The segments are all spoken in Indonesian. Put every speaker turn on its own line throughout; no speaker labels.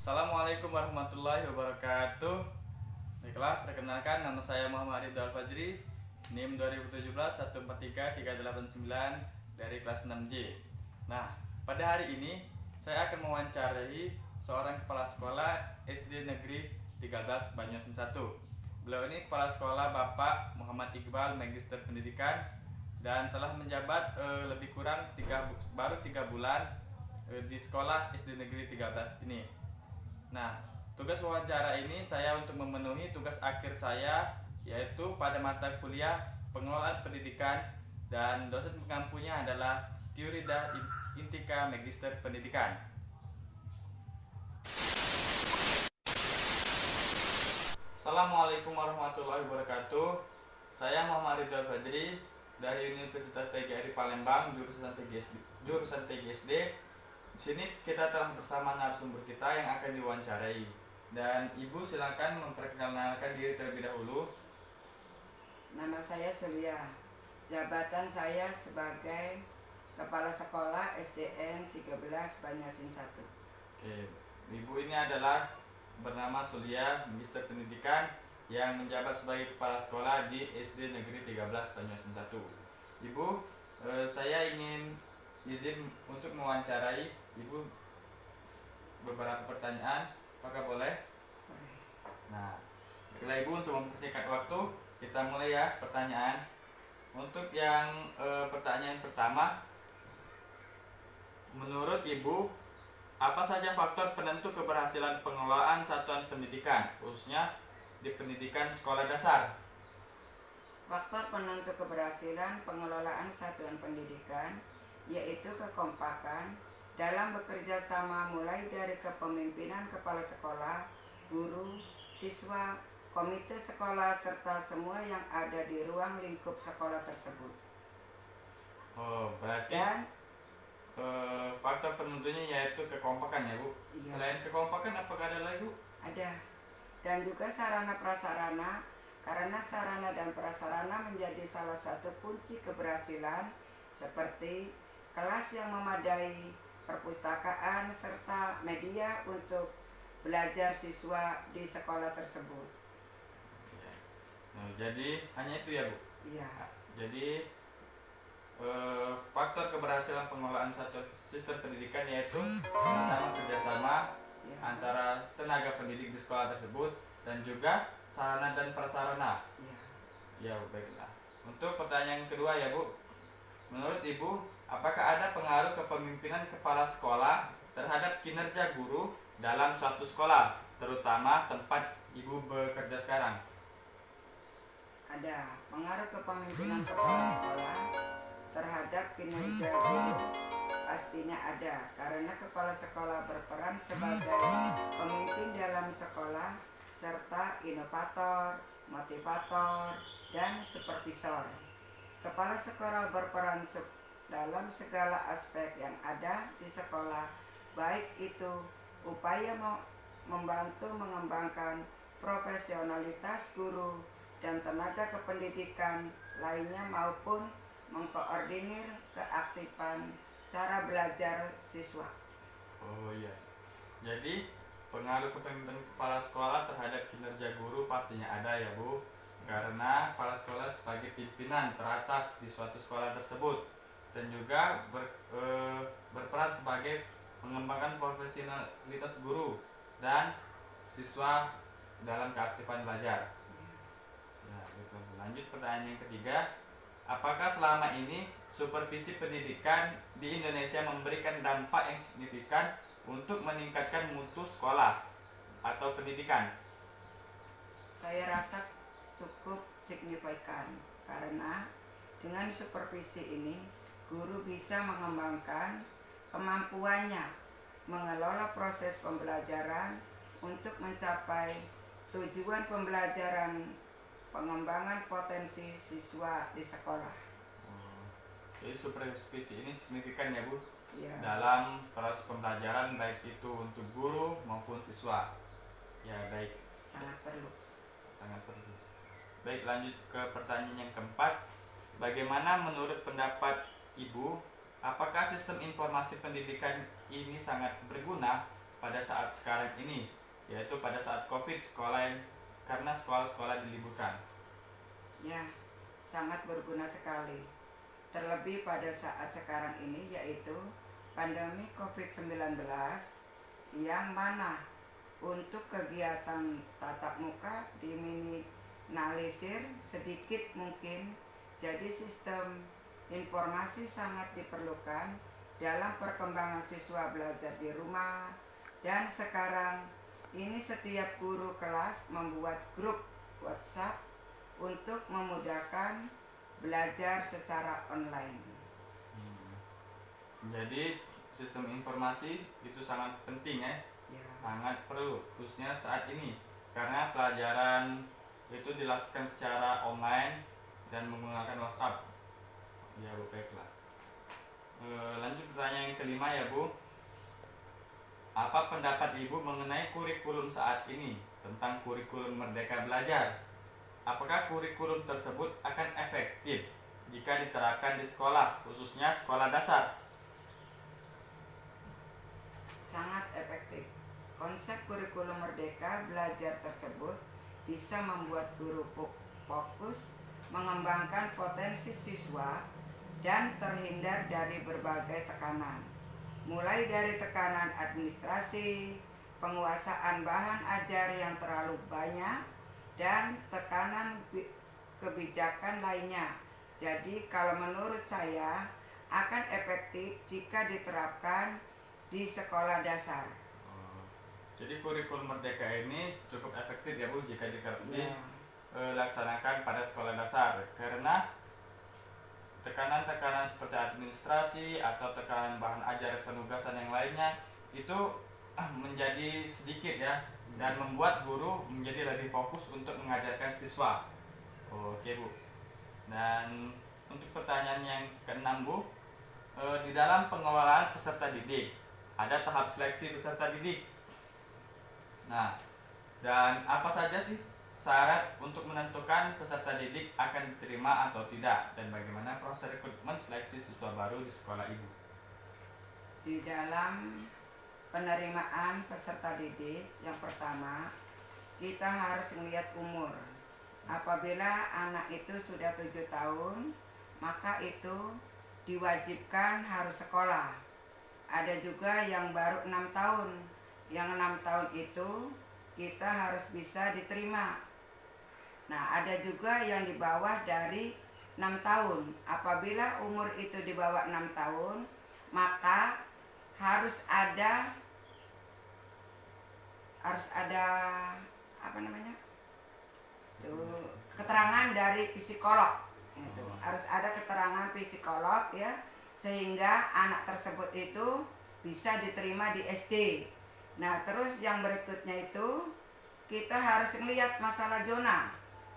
Assalamualaikum warahmatullahi wabarakatuh. Baiklah, perkenalkan nama saya Muhammad Ridho Al-Fajri, NIM 2017 143389 dari kelas 6J. Nah, pada hari ini saya akan mewawancarai seorang kepala sekolah SD Negeri 13 Banyuasin 1. Beliau ini kepala sekolah Bapak Muhammad Iqbal, Magister Pendidikan, dan telah menjabat lebih kurang baru 3 bulan di sekolah SD Negeri 13 ini. Nah, tugas wawancara ini saya untuk memenuhi tugas akhir saya, yaitu pada mata kuliah pengelolaan pendidikan, dan dosen pengampunya adalah Tiurida Intika Magister Pendidikan. Assalamualaikum warahmatullahi wabarakatuh. Saya Muhammad Ridho Fajri dari Universitas PGRI Palembang, jurusan PGSD. Di sini kita telah bersama narasumber kita yang akan diwawancarai. Dan Ibu silakan memperkenalkan diri terlebih dahulu.
Nama saya Surya. Jabatan saya sebagai Kepala Sekolah SDN 13 Banyuasin 1.
Oke, Ibu ini adalah bernama Surya, Magister Pendidikan, yang menjabat sebagai kepala sekolah di SD Negeri 13 Banyuasin 1. Ibu, saya ingin izin untuk mewawancarai Ibu beberapa pertanyaan, apakah boleh?
Boleh.
Nah, baiklah Ibu, untuk mempersingkat waktu, kita mulai ya pertanyaan. Untuk yang pertanyaan pertama, menurut Ibu, apa saja faktor penentu keberhasilan pengelolaan satuan pendidikan, khususnya di pendidikan sekolah dasar?
Faktor penentu keberhasilan pengelolaan satuan pendidikan yaitu kekompakan dalam bekerja sama, mulai dari kepemimpinan kepala sekolah, guru, siswa, komite sekolah, serta semua yang ada di ruang lingkup sekolah tersebut.
Oh, berarti
Dan
faktor penentunya yaitu kekompakan ya Bu?
iya,
Selain kekompakan, apakah ada lagi Bu?
ada. Dan juga sarana prasarana, karena sarana dan prasarana menjadi salah satu kunci keberhasilan, seperti kelas yang memadai, perpustakaan, serta media untuk belajar siswa di sekolah tersebut.
Ya. Nah, jadi hanya itu ya Bu?
Iya,
Jadi faktor keberhasilan pengelolaan satu sistem pendidikan yaitu sama kerjasama
iya,
antara tenaga pendidik di sekolah tersebut dan juga sarana dan prasarana.
iya.
Ya, baiklah. Untuk pertanyaan kedua ya Bu, menurut Ibu, apakah ada pengaruh kepemimpinan kepala sekolah terhadap kinerja guru dalam suatu sekolah, terutama tempat Ibu bekerja sekarang?
Ada pengaruh kepemimpinan kepala sekolah terhadap kinerja guru, pastinya ada, karena kepala sekolah berperan sebagai pemimpin dalam sekolah serta inovator, motivator, dan supervisor. Kepala sekolah berperan dalam segala aspek yang ada di sekolah, baik itu upaya membantu mengembangkan profesionalitas guru dan tenaga kependidikan lainnya, maupun mengkoordinir keaktifan cara belajar siswa.
Oh iya. Jadi pengaruh kepemimpinan kepala sekolah terhadap kinerja guru pastinya ada ya Bu, karena kepala sekolah sebagai pimpinan teratas di suatu sekolah tersebut dan juga berperan sebagai mengembangkan profesionalitas guru dan siswa dalam keaktifan belajar. Ya, betul. Lanjut pertanyaan yang ketiga, apakah selama ini supervisi pendidikan di Indonesia memberikan dampak yang signifikan untuk meningkatkan mutu sekolah atau pendidikan?
Saya rasa cukup signifikan, karena dengan supervisi ini guru bisa mengembangkan kemampuannya mengelola proses pembelajaran untuk mencapai tujuan pembelajaran, pengembangan potensi siswa di sekolah.
Jadi supervisi ini signifikan ya Bu,
Ya,
dalam proses pembelajaran baik itu untuk guru maupun siswa. Ya, baik,
sangat perlu.
sangat perlu. Baik, lanjut ke pertanyaan yang keempat. Bagaimana menurut pendapat Ibu, apakah sistem informasi pendidikan ini sangat berguna pada saat sekarang ini, yaitu pada saat COVID karena sekolah-sekolah diliburkan?
Ya, sangat berguna sekali. Terlebih pada saat sekarang ini, yaitu pandemi COVID-19, yang mana untuk kegiatan tatap muka diminimalisir sedikit mungkin. Jadi sistem informasi sangat diperlukan dalam perkembangan siswa belajar di rumah. Dan sekarang ini setiap guru kelas membuat grup WhatsApp untuk memudahkan belajar secara online.
Jadi sistem informasi itu sangat penting ya,
Ya,
sangat perlu khususnya saat ini karena pelajaran itu dilakukan secara online dan menggunakan WhatsApp. Ya Bu, baiklah. Lanjut pertanyaan yang kelima ya Bu. Apa pendapat Ibu mengenai kurikulum saat ini tentang kurikulum Merdeka Belajar? Apakah kurikulum tersebut akan efektif jika diterapkan di sekolah, khususnya sekolah dasar?
sangat efektif. Konsep kurikulum Merdeka Belajar tersebut bisa membuat guru fokus mengembangkan potensi siswa dan terhindar dari berbagai tekanan, mulai dari tekanan administrasi, penguasaan bahan ajar yang terlalu banyak, dan tekanan kebijakan lainnya. Jadi kalau menurut saya akan efektif jika diterapkan di sekolah dasar.
Jadi kurikulum Merdeka ini cukup efektif ya Bu jika
Ya,
dilaksanakan pada sekolah dasar, karena tekanan-tekanan seperti administrasi atau tekanan bahan ajar penugasan yang lainnya itu menjadi sedikit ya, dan membuat guru menjadi lebih fokus untuk mengajarkan siswa. Oke Bu. Dan untuk pertanyaan yang keenam Bu, di dalam pengelolaan peserta didik ada tahap seleksi peserta didik. Nah, dan apa saja sih syarat untuk menentukan peserta didik akan diterima atau tidak, dan bagaimana proses rekrutmen seleksi siswa baru di sekolah Ibu?
di dalam penerimaan peserta didik, yang pertama kita harus melihat umur. Apabila anak itu sudah 7 tahun, maka itu diwajibkan harus sekolah. Ada juga yang baru 6 tahun. Yang 6 tahun itu kita harus bisa diterima. Nah, ada juga yang di bawah dari 6 tahun. Apabila umur itu di bawah 6 tahun, maka harus ada apa namanya? Keterangan dari psikolog. Itu harus ada keterangan psikolog ya, sehingga anak tersebut itu bisa diterima di SD. Nah, terus yang berikutnya itu kita harus melihat masalah zona.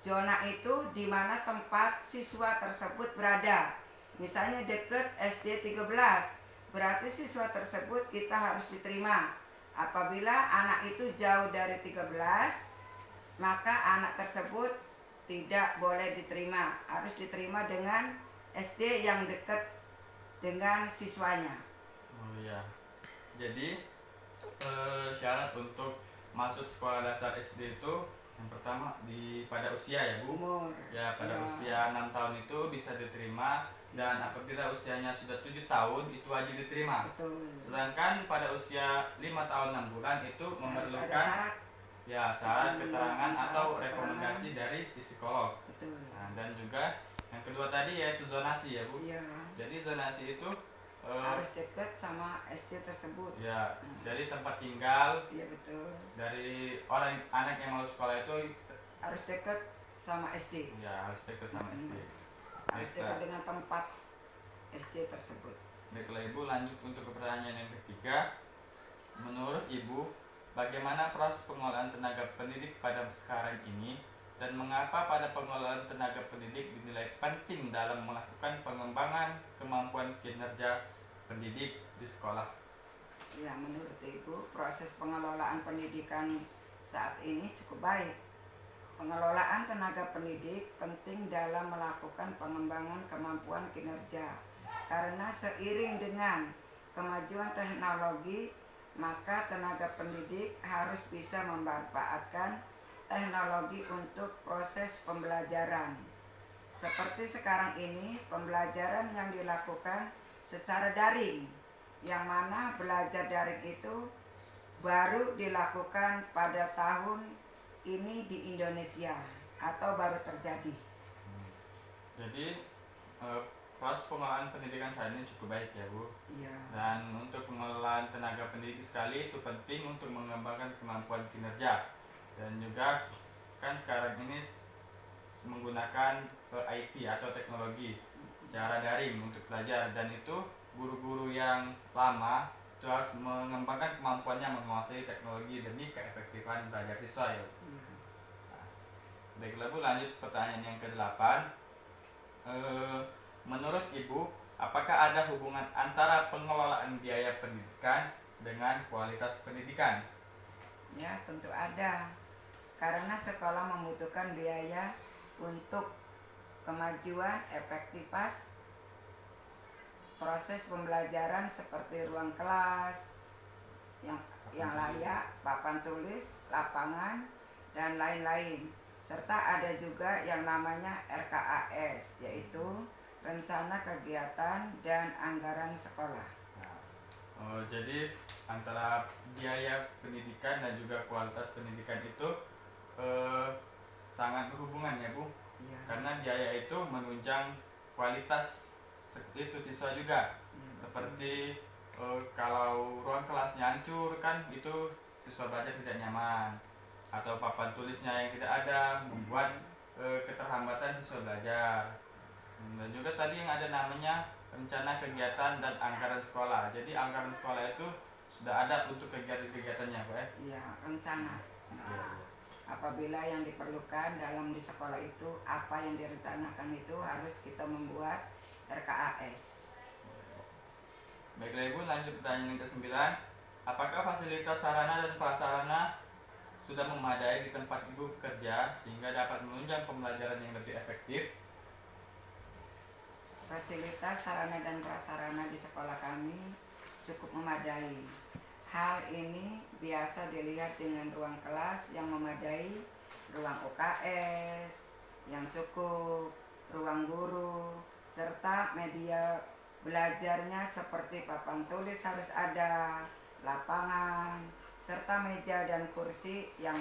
Zona itu di mana tempat siswa tersebut berada. Misalnya dekat SD 13, berarti siswa tersebut kita harus diterima. Apabila anak itu jauh dari 13, maka anak tersebut tidak boleh diterima. Harus diterima dengan SD yang dekat dengan siswanya.
Oh iya. Jadi syarat untuk masuk sekolah dasar SD itu yang pertama pada usia ya Bu.
Umur.
Ya, pada
Ya.
usia 6 tahun itu bisa diterima, dan apabila usianya sudah 7 tahun itu wajib diterima.
Betul.
Sedangkan pada usia 5 tahun 6 bulan itu
Harus ada
memerlukan
syarat.
syarat keterangan
Syarat
atau
keterangan.
rekomendasi dari psikolog.
Betul.
Nah, dan juga yang kedua tadi yaitu zonasi ya Bu.
Iya.
Jadi zonasi itu
Harus dekat sama SD tersebut.
ya, jadi tempat tinggal
Iya, betul.
dari anak yang mau sekolah itu
Harus dekat sama SD.
ya harus dekat sama SD.
Harus dekat dengan tempat SD tersebut.
Baiklah Ibu, lanjut untuk ke pertanyaan yang ketiga. Menurut Ibu, bagaimana proses pengelolaan tenaga pendidik pada sekarang ini, dan mengapa pada pengelolaan tenaga pendidik dinilai penting dalam melakukan pengembangan kemampuan kinerja pendidik di sekolah?
Ya, menurut Ibu, proses pengelolaan pendidikan saat ini cukup baik. Pengelolaan tenaga pendidik penting dalam melakukan pengembangan kemampuan kinerja, karena seiring dengan kemajuan teknologi maka tenaga pendidik harus bisa memanfaatkan teknologi untuk proses pembelajaran. Seperti sekarang ini, pembelajaran yang dilakukan secara daring, yang mana belajar daring itu baru dilakukan pada tahun ini di Indonesia atau baru terjadi.
Jadi proses pengelolaan pendidikan saat ini cukup baik ya Bu.
Iya.
Dan untuk pengelolaan tenaga pendidik sekali itu penting untuk mengembangkan kemampuan kinerja. Dan juga kan sekarang ini menggunakan IT atau teknologi secara daring untuk belajar, dan itu guru-guru yang lama itu harus mengembangkan kemampuannya menguasai teknologi demi keefektifan belajar siswa ya. Nah, baiklah Bu, lanjut pertanyaan yang ke-8. Menurut Ibu, apakah ada hubungan antara pengelolaan biaya pendidikan dengan kualitas pendidikan?
Ya, tentu ada. Karena sekolah membutuhkan biaya untuk kemajuan efektivitas proses pembelajaran seperti ruang kelas yang layak, papan tulis, lapangan, dan lain-lain. Serta ada juga yang namanya RKAS, yaitu Rencana Kegiatan dan Anggaran Sekolah.
Jadi antara biaya pendidikan dan juga kualitas pendidikan itu sangat berhubungan ya Bu.
Ya.
Karena biaya itu menunjang kualitas itu siswa juga.
Ya,
seperti kalau ruang kelasnya hancur kan itu siswa belajar tidak nyaman, atau papan tulisnya yang tidak ada membuat keterlambatan siswa belajar. Dan juga tadi yang ada namanya rencana kegiatan dan anggaran sekolah. Jadi anggaran sekolah itu sudah ada untuk kegiatan-kegiatannya Bu ya.
Iya, rencana.
Iya.
Apabila yang diperlukan dalam di sekolah itu, apa yang direncanakan itu harus kita membuat RKAS.
Baiklah Ibu, lanjut pertanyaan yang ke-9. Apakah fasilitas sarana dan prasarana sudah memadai di tempat Ibu bekerja sehingga dapat menunjang pembelajaran yang lebih efektif?
Fasilitas sarana dan prasarana di sekolah kami cukup memadai. Hal ini biasa dilihat dengan ruang kelas yang memadai, ruang UKS yang cukup, ruang guru, serta media belajarnya seperti papan tulis harus ada, lapangan, serta meja dan kursi yang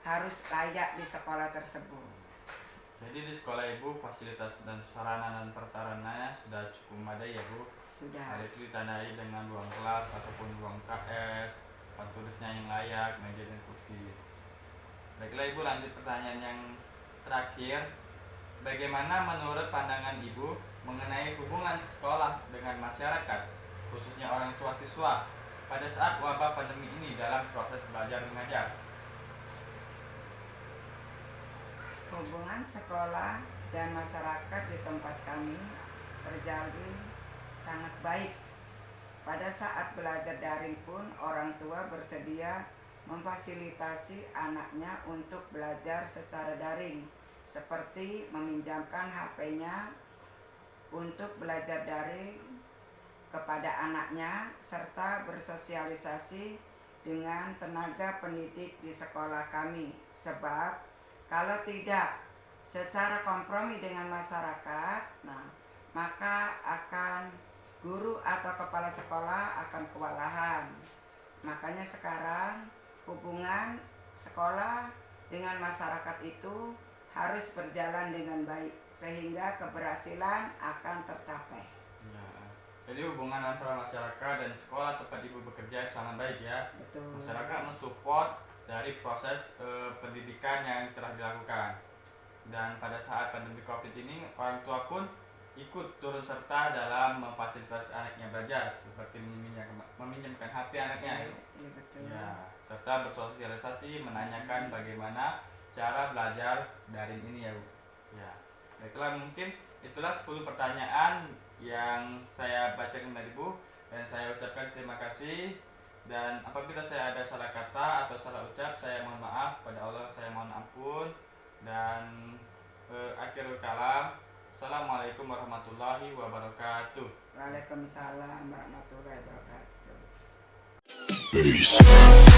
harus layak di sekolah tersebut.
Jadi di sekolah Ibu fasilitas dan sarana dan prasarananya sudah cukup memadai ya Bu.
Sudah.
Hal itu ditandai dengan ruang kelas ataupun ruang KS, papan tulisnya yang layak, meja dan kursi. Baiklah Ibu, lanjut pertanyaan yang terakhir. Bagaimana menurut pandangan Ibu mengenai hubungan sekolah dengan masyarakat, khususnya orang tua siswa, pada saat wabah pandemi ini dalam proses belajar mengajar?
Hubungan sekolah dan masyarakat di tempat kami terjalin sangat baik. Pada saat belajar daring pun orang tua bersedia memfasilitasi anaknya untuk belajar secara daring, seperti meminjamkan HP-nya untuk belajar daring kepada anaknya, serta bersosialisasi dengan tenaga pendidik di sekolah kami. Sebab kalau tidak secara kompromi dengan masyarakat, maka akan guru atau kepala sekolah akan kewalahan. Makanya sekarang hubungan sekolah dengan masyarakat itu harus berjalan dengan baik sehingga keberhasilan akan tercapai.
Ya, jadi hubungan antara masyarakat dan sekolah tempat Ibu bekerja sangat baik ya.
Betul.
Masyarakat mensupport dari proses pendidikan yang telah dilakukan. Dan pada saat pandemi COVID ini, orang tua pun ikut turun serta dalam memfasilitasi anaknya belajar, seperti meminjamkan HP anaknya.
Iya, betul.
Ya, serta bersosialisasi menanyakan bagaimana cara belajar daring ini ya Bu. Ya, baiklah, mungkin itulah 10 pertanyaan yang saya bacakan dari Bu, dan saya ucapkan terima kasih. Dan apabila saya ada salah kata atau salah ucap, saya mohon maaf, pada Allah saya mohon ampun. Dan akhirul kalam, assalamualaikum warahmatullahi wabarakatuh.
Waalaikumsalam warahmatullahi wabarakatuh.
Peace.